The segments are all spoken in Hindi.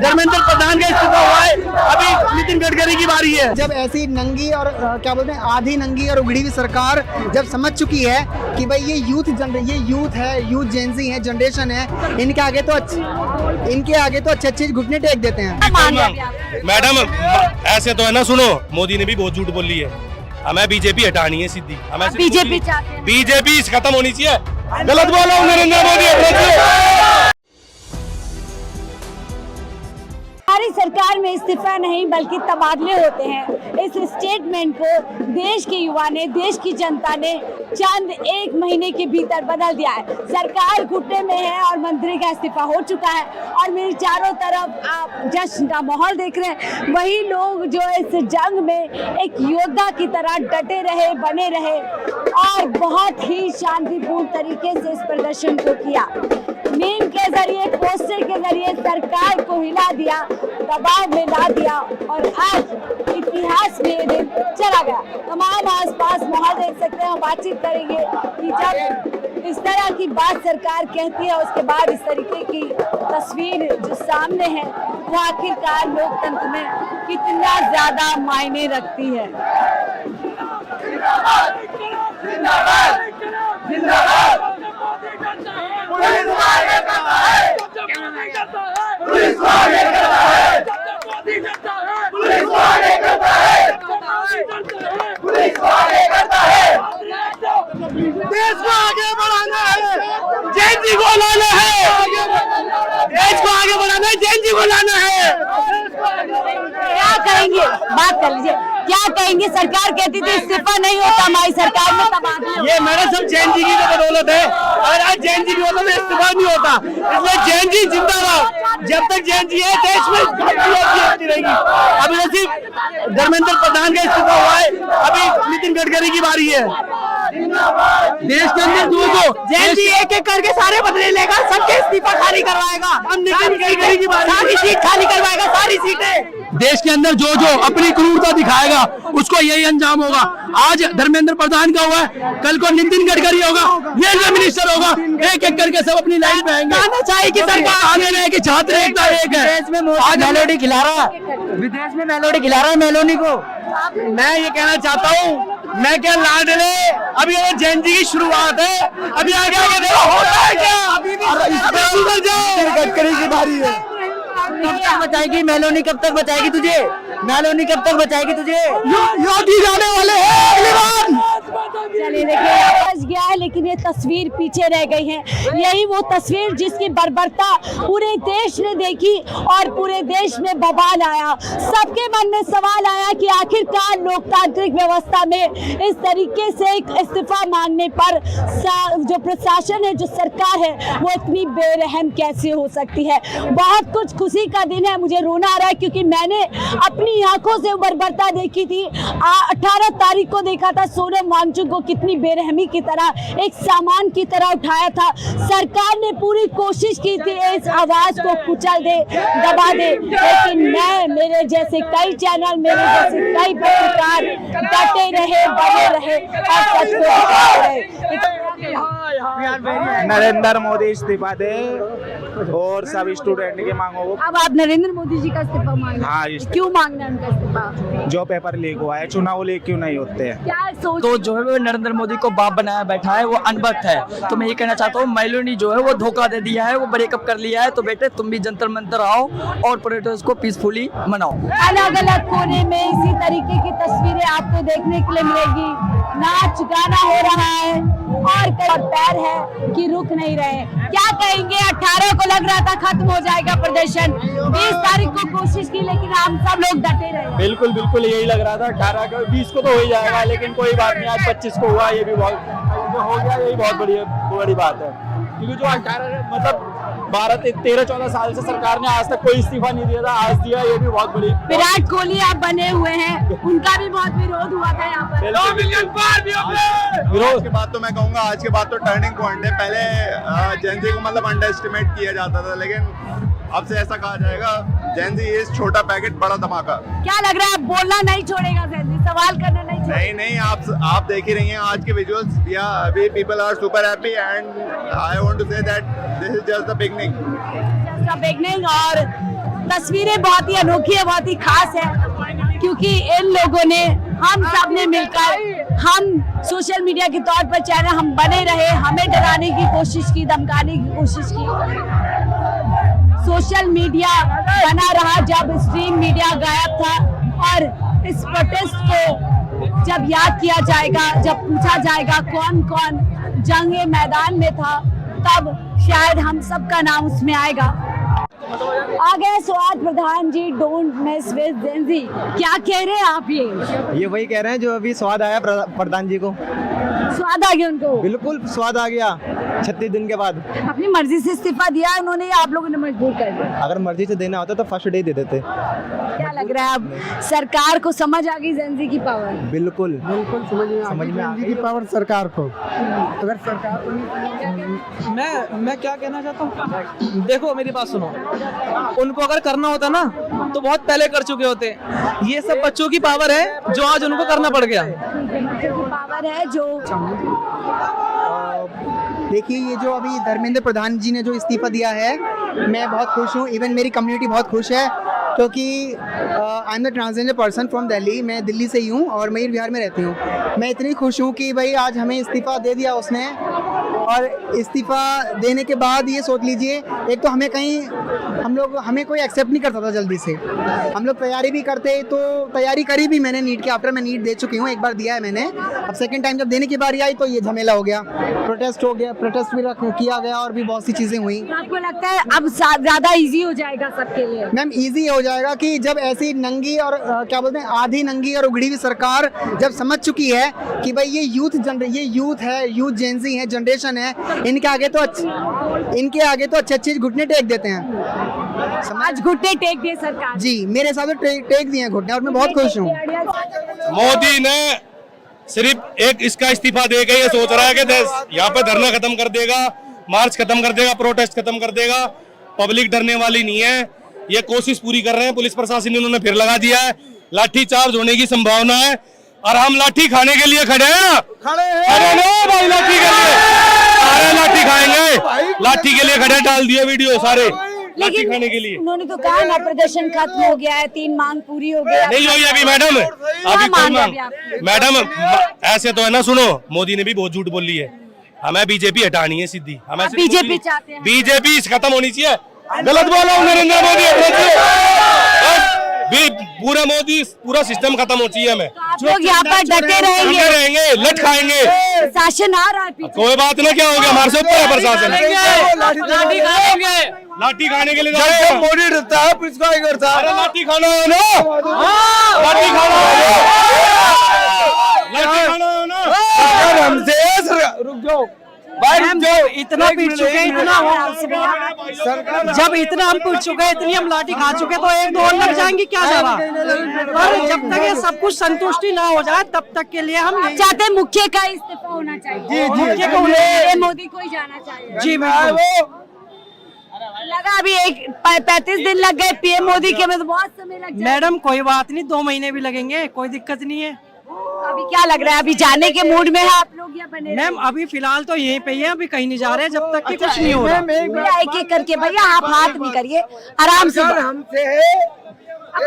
धर्मेंद्र प्रधान का इस्तीफा हुआ है, अभी नितिन गडकरी की बारी है। जब ऐसी नंगी और क्या बोलते हैं आधी नंगी और उगड़ी हुई सरकार जब समझ चुकी है कि भाई ये यूथ है, यूथ जेंजी है, जनरेशन है, इनके आगे तो अच्छे घुटने टेक देते हैं। मैडम ऐसे तो है ना, सुनो मोदी ने भी बहुत झूठ बोली है, हमें बीजेपी हटानी है सीधी, हमें बीजेपी चाहते हैं, बीजेपी खत्म होनी चाहिए। गलत बोला नरेंद्र मोदी। हमारी सरकार में इस्तीफा नहीं बल्कि तबादले होते हैं। इस स्टेटमेंट को देश के युवा ने, देश की जनता ने चंद एक महीने के भीतर बदल दिया है। सरकार घुटने में है और मंत्री का इस्तीफा हो चुका है और मेरे चारों तरफ आप जश्न का माहौल देख रहे हैं। वही लोग जो इस जंग में एक योद्धा की तरह डटे रहे, बने रहे और बहुत ही शांतिपूर्ण तरीके से इस प्रदर्शन को किया। मीम के जरिए, पोस्टर के जरिए सरकार को हिला दिया, दबाव में ला दिया और आज इतिहास में ये दिन चला गया। तमाम आसपास माहौल देख सकते हैं। बातचीत करेंगे कि जब इस तरह की बात सरकार कहती है उसके बाद इस तरीके की तस्वीर जो सामने है वो आखिरकार लोकतंत्र में कितना ज्यादा मायने रखती है। देश को आगे बढ़ाना है, जेएनजी को लाना है, देश को आगे बढ़ाना है, जेएनजी को लाना है। क्या कहेंगे, बात कर लीजिए, क्या कहेंगे? सरकार कहती थी इस्तीफा नहीं होता हमारी सरकार में तबादले। ये मेरे सब जेएनजी की तो बदौलत है, और आज जेएनजी की होता तो इस्तीफा नहीं होता, इसलिए जेएनजी जिंदाबाद। जब तक जेएनजी है देश में होती रहेगी। अभी सिर्फ धर्मेंद्र प्रधान का इस्तीफा हुआ है, अभी नितिन गडकरी की बारी है। देश के अंदर जो जेएनजी एक एक करके सारे बदले लेगा, सबके इस्तीफा खाली करवाएगा, अब नितिन गडकरी की बारी, सारी सीट खाली करवाएगा, सारी सीटें। देश के अंदर जो अपनी क्रूरता दिखाएगा उसको यही अंजाम होगा। आज धर्मेंद्र प्रधान का हुआ है, कल को नितिन गडकरी होगा, रेलवे मिनिस्टर होगा, एक एक करके सब अपनी लाइन पे आएंगे। आना चाहिए कि सरकार आगे रहे कि छात्र एकता एक है। विदेश में मेलोडी खिला रहा है मेलोनी को। मैं ये कहना चाहता हूँ, मैं क्या लाडले, अभी ये जेएनजी की शुरुआत है, अभी आगे आगे देखो होता है क्या। गडकरी की बारी है। कब तक बचाएगी मेलोनी, कब तक बचाएगी तुझे? मेलोनी कब तक बचाएगी तुझे? योगी जाने वाले हैं अगली बार। चलिए देखिए, बच गया है लेकिन ये तस्वीर पीछे रह गई है। यही वो तस्वीर जिसकी बर्बरता पूरे देश ने देखी और पूरे देश में बवाल आया। सबके मन में सवाल आया कि आखिरकार लोकतांत्रिक व्यवस्था में इस तरीके से एक इस्तीफा मांगने पर जो प्रशासन है, जो सरकार है, वो इतनी बेरहम कैसे हो सकती है। बहुत कुछ खुशी का दिन है, मुझे रोना आ रहा है क्योंकि मैंने अपनी आंखों से बर्बरता देखी थी। 18 तारीख को देखा था सोनम वांगचुक को कितनी बेरहमी की तरह एक सामान की तरह उठाया था। सरकार ने पूरी कोशिश की थी इस आवाज को कुचल दे, दबा दे, लेकिन मेरे जैसे कई चैनल, मेरे जैसे कई पत्रकार डटे रहे, बने रहे और सच को दिखाते रहे। नरेंद्र मोदी इस्तीफा दे और सब स्टूडेंट की मांगो। अब आप नरेंद्र मोदी जी का इस्तीफा मांग रहे हैं? हाँ, क्यों मांगना है उनका इस्तीफा? जो पेपर लीक हुआ है, चुनाव लीक क्यों नहीं होते हैं? क्या सोच तो जो है वो नरेंद्र मोदी को बाप बनाया बैठा है, वो अनबख्त है। तो मैं ये कहना चाहता हूँ मेलोनी जो है वो धोखा दे दिया है, वो ब्रेकअप कर लिया है। तो बेटे तुम भी जंतर मंतर आओ और प्रोटेस्ट को पीसफुली मनाओ। अलग अलग कोने में इसी तरीके की तस्वीरें आपको देखने के लिए मिलेगी। नाच गाना हो रहा है और पैर है कि रुक नहीं रहे। क्या कहेंगे? 18 को लग रहा था खत्म हो जाएगा प्रदर्शन, 20 तारीख को कोशिश की लेकिन हम सब लोग डटे रहे। बिल्कुल बिल्कुल यही लग रहा था। 18 को, 20 को तो हो ही जाएगा, लेकिन कोई बात नहीं, आज 25 को हुआ, ये भी बहुत हो गया, यही बहुत बड़ी बात है। क्योंकि जो 18 मतलब 13-14 साल से सरकार ने आज तक कोई इस्तीफा नहीं दिया था, आज दिया, ये भी बहुत बड़ी। विराट कोहली आप बने हुए हैं, उनका भी बहुत विरोध हुआ था यहाँ पर। 2 मिलियन पार भी विरोध के बाद तो मैं कहूँगा आज के बाद तो टर्निंग पॉइंट है। पहले जेएनजी को मतलब अंडर एस्टिमेट किया जाता था, लेकिन अब से ऐसा कहा जाएगा जेएनजी इज छोटा पैकेट बड़ा धमाका। क्या लग रहा है बोलना नहीं छोड़ेगा जेएनजी, सवाल करना नहीं छोड़ेगा? नहीं, आप देख ही रही हैं आज के विजुअल्स। या अभी people are super happy and I want to say that this is just the beginning. और तस्वीरें बहुत ही अनोखी है, बहुत ही खास है, क्योंकि इन लोगों ने, हम सब ने मिलकर, हम सोशल मीडिया के तौर पर चाहे हम बने रहे, हमें डराने की कोशिश की, धमकाने की कोशिश की। सोशल मीडिया बना रहा जब स्ट्रीम मीडिया गायब था, और इस प्रोटेस्ट को जब याद किया जाएगा, जब पूछा जाएगा कौन कौन जंगे मैदान में था, तब शायद हम सबका नाम उसमें आएगा। आ गए स्वाद प्रधान जी, डोंट मेस विद जेन ज़ी। क्या कह रहे हैं आप? ये वही कह रहे हैं जो अभी स्वाद आया प्रधान जी को। स्वाद आ गया उनको? बिल्कुल स्वाद आ गया 36 दिन के बाद। अपनी मर्जी से इस्तीफा दिया उन्होंने, या आप लोगों ने मजबूर कर दिया? अगर मर्जी से देना होता तो फर्स्ट डे दे देते। क्या लग रहा है अब सरकार को समझ आ गई जेन ज़ी की पावर? बिल्कुल समझ में आ गई की पावर सरकार को। अगर सरकार मैं क्या कहना चाहता हूँ, देखो मेरी बात सुनो, उनको अगर करना होता ना तो बहुत पहले कर चुके होते। ये सब बच्चों की पावर है जो आज उनको करना पड़ गया। पावर है जो, देखिए ये जो अभी धर्मेंद्र प्रधान जी ने जो इस्तीफा दिया है, मैं बहुत खुश हूँ, इवन मेरी कम्युनिटी बहुत खुश है, क्योंकि I am the transgender person from Delhi. मैं दिल्ली से ही हूँ और मयूर विहार में रहती हूँ। मैं इतनी खुश हूँ कि भाई आज हमें इस्तीफा दे दिया उसने, और इस्तीफा देने के बाद ये सोच लीजिए, एक तो हमें कोई एक्सेप्ट नहीं करता था जल्दी से। हम लोग तैयारी भी करते, तो तैयारी करी भी मैंने नीट के आफ्टर, मैं नीट दे चुकी हूँ, एक बार दिया है मैंने। अब सेकंड टाइम जब देने की बारी आई तो ये झमेला हो गया, प्रोटेस्ट हो गया, प्रोटेस्ट भी किया गया और भी बहुत सी चीज़ें हुई। आपको लगता है अब ज़्यादा इजी हो जाएगा सबके लिए? मैम इजी हो जाएगा कि जब ऐसी नंगी और क्या बोलते हैं, आधी नंगी और उगड़ी हुई सरकार जब समझ चुकी है कि भाई ये यूथ है, यूथ जेन ज़ी है, जनरेशन है, इनके आगे तो अच्छे घुटने टेक देते हैं। आज घुटने टेक दिए सरकार जी, मेरे हिसाब से टेक दिए हैं घुटने, और मैं बहुत खुश हूँ। मोदी ने सिर्फ एक इसका इस्तीफा दे के ये सोच रहा है कि यहाँ पे धरना खत्म कर देगा, मार्च खत्म कर देगा, प्रोटेस्ट खत्म कर देगा। पब्लिक डरने वाली नहीं है, ये कोशिश पूरी कर रहे हैं। पुलिस प्रशासन इन्होंने फिर लगा दिया है, लाठी चार्ज होने की संभावना है, और हम लाठी खाने के लिए खड़े हैं। अरे नो भाई, लाठी के लिए सारे लाठी खाएंगे, लाठी के लिए खड़े। डाल दिए वीडियो सारे लाठी खाने के लिए। उन्होंने तो कहा ना प्रदर्शन खत्म हो गया है, 3 मांग पूरी हो गई। नहीं हुई अभी मैडम, अभी कोई मांग। मैडम ऐसे तो है ना, सुनो, मोदी ने भी बहुत झूठ बोली है। हमें बीजेपी हटानी है सीधी, हमें बीजेपी चाहते हैं, बीजेपी खत्म होनी चाहिए। गलत बोला नरेंद्र मोदी, पूरा मोदी पूरा सिस्टम खत्म हो चाहिए हमें। आप लोग यहाँ पर डटे रहेंगे, लट खाएंगे। शासन आ रहा है पीछे। कोई बात ना, क्या हो गया, हमारे से ऊपर है प्रशासन। लाठी खाएंगे, लाठी खाने के लिए मोदी डरता है, पुलिस का करता है। अरे लाठी खाना है ना, लाठी खाना है ना। हमसे रुक जाओ जो इतना पीट चुके, जब इतना हम पीट चुके, इतनी हम लाठी खा चुके, तो 1-2 और लग जाएंगी, क्या जवाब? पर जब तक ये सब कुछ संतुष्टि ना हो जाए तब तक के लिए हम चाहते मुख्य का इस्तीफा होना चाहिए। मुख्य को होना, मोदी को ही जाना चाहिए। जी बिल्कुल। लगा अभी 35 दिन लग गए पीएम मोदी के में, तो बहुत समय लग जाए। मैडम कोई बात नहीं, 2 महीने भी लगेंगे, कोई दिक्कत नहीं है। अभी क्या लग रहा है, अभी जाने के मूड में है आप लोग या बने? मैम अभी फिलहाल तो यहीं पे ही है, अभी कहीं नहीं जा रहे जब तक कि कुछ नहीं हो रहा। एक एक करके भैया, आप हाथ नहीं करिए, आराम से, आप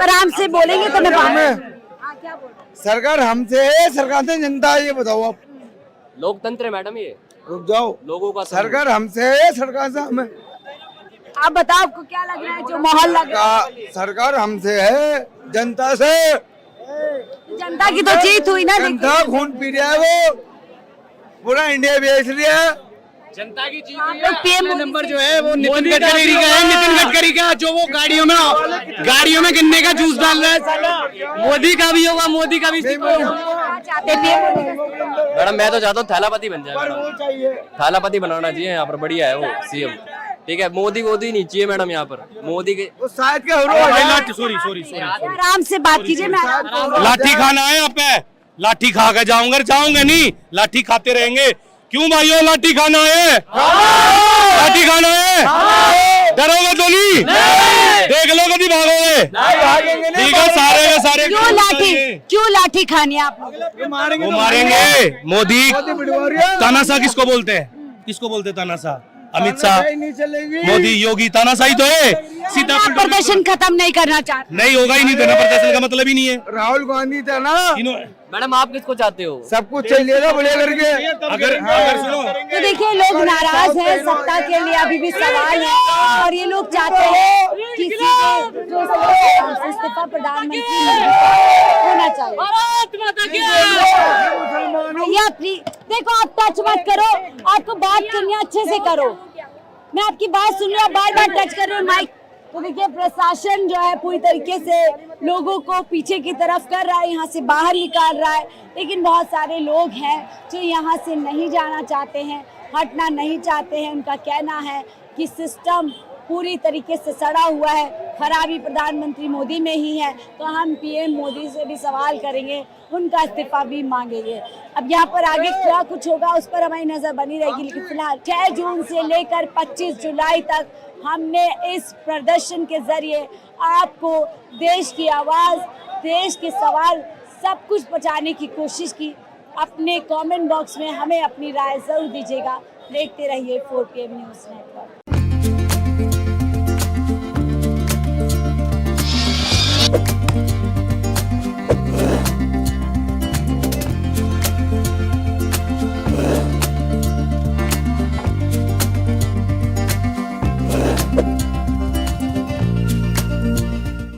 आराम से बोलेंगे तो मैं क्या बोल। सरकार हमसे है, सरकार से जनता है, ये बताओ आप। लोकतंत्र है मैडम, ये रुक जाओ, लोगों का सरकार हमसे है, सरकार से हमें। आप बताओ, आपको क्या लग रहा है जो माहौल लग रहा है? सरकार हमसे है, जनता से। जनता की तो जीत हुई ना, जनता खून पी रहा है, वो पूरा इंडिया बेच रहा है। जनता की जीत आप लोग पीएम नंबर जो है वो नितिन गडकरी का है, नितिन गडकरी का, जो वो गाड़ियों में गन्ने का जूस डाल रहा है। मोदी का भी होगा, मोदी का भी। मैडम मैं तो चाहता हूँ थैलापति बन जाए, थैलापति बनाना चाहिए यहाँ पर, बढ़िया है वो सीएम। ठीक है, मोदी नहीं चाहिए मैडम यहाँ पर, मोदी के शायद के सॉरी आराम से बात कीजिए। लाठी खाना है यहाँ पे, लाठी खा के जाऊंगे नहीं, लाठी खाते रहेंगे। क्यों भाइयों, लाठी खाना है, लाठी खाना है, डरोगे तो नहीं, देख लो कभी भागोगे। ठीक है, सारे क्यों लाठी खानी है आप लोग? वो मारेंगे। मोदी तानाशाह किसको बोलते हैं, तानाशाह? अमित शाह, मोदी, योगी तानाशाही तो है। सीधा आप प्रदर्शन खत्म नहीं करना चाहते? नहीं होगा ही नहीं, धरना प्रदर्शन का मतलब ही नहीं है। राहुल गांधी था ना, मैडम आप किसको चाहते हो? सब कुछ चाहिए था बोले करके। अगर सुनो, तो देखिए लोग नाराज हैं, सत्ता के लिए अभी भी सवाल है और ये लोग चाहते हैं किसी के जो इस्तीफा प्रधानमंत्री मोदी का होना चाहिए। भैया देखो आप टच मत करो, आपको बात करनी है अच्छे से करो। मैं आपकी बात सुन रही हूँ, बार बार टच कर रहे हो माइक। तो देखिए प्रशासन जो है पूरी तरीके से लोगों को पीछे की तरफ कर रहा है, यहाँ से बाहर निकाल रहा है, लेकिन बहुत सारे लोग हैं जो यहाँ से नहीं जाना चाहते हैं, हटना नहीं चाहते हैं। उनका कहना है कि सिस्टम पूरी तरीके से सड़ा हुआ है, खराबी प्रधानमंत्री मोदी में ही है। तो हम पीएम मोदी से भी सवाल करेंगे, उनका इस्तीफा भी मांगेंगे। अब यहाँ पर आगे क्या कुछ होगा उस पर हमारी नजर बनी रहेगी, लेकिन फिलहाल 6 जून से लेकर 25 जुलाई तक हमने इस प्रदर्शन के जरिए आपको देश की आवाज, देश के सवाल सब कुछ पहुँचाने की कोशिश की। अपने कमेंट बॉक्स में हमें अपनी राय जरूर दीजिएगा। देखते रहिए 4PM न्यूज़ नेटवर्क।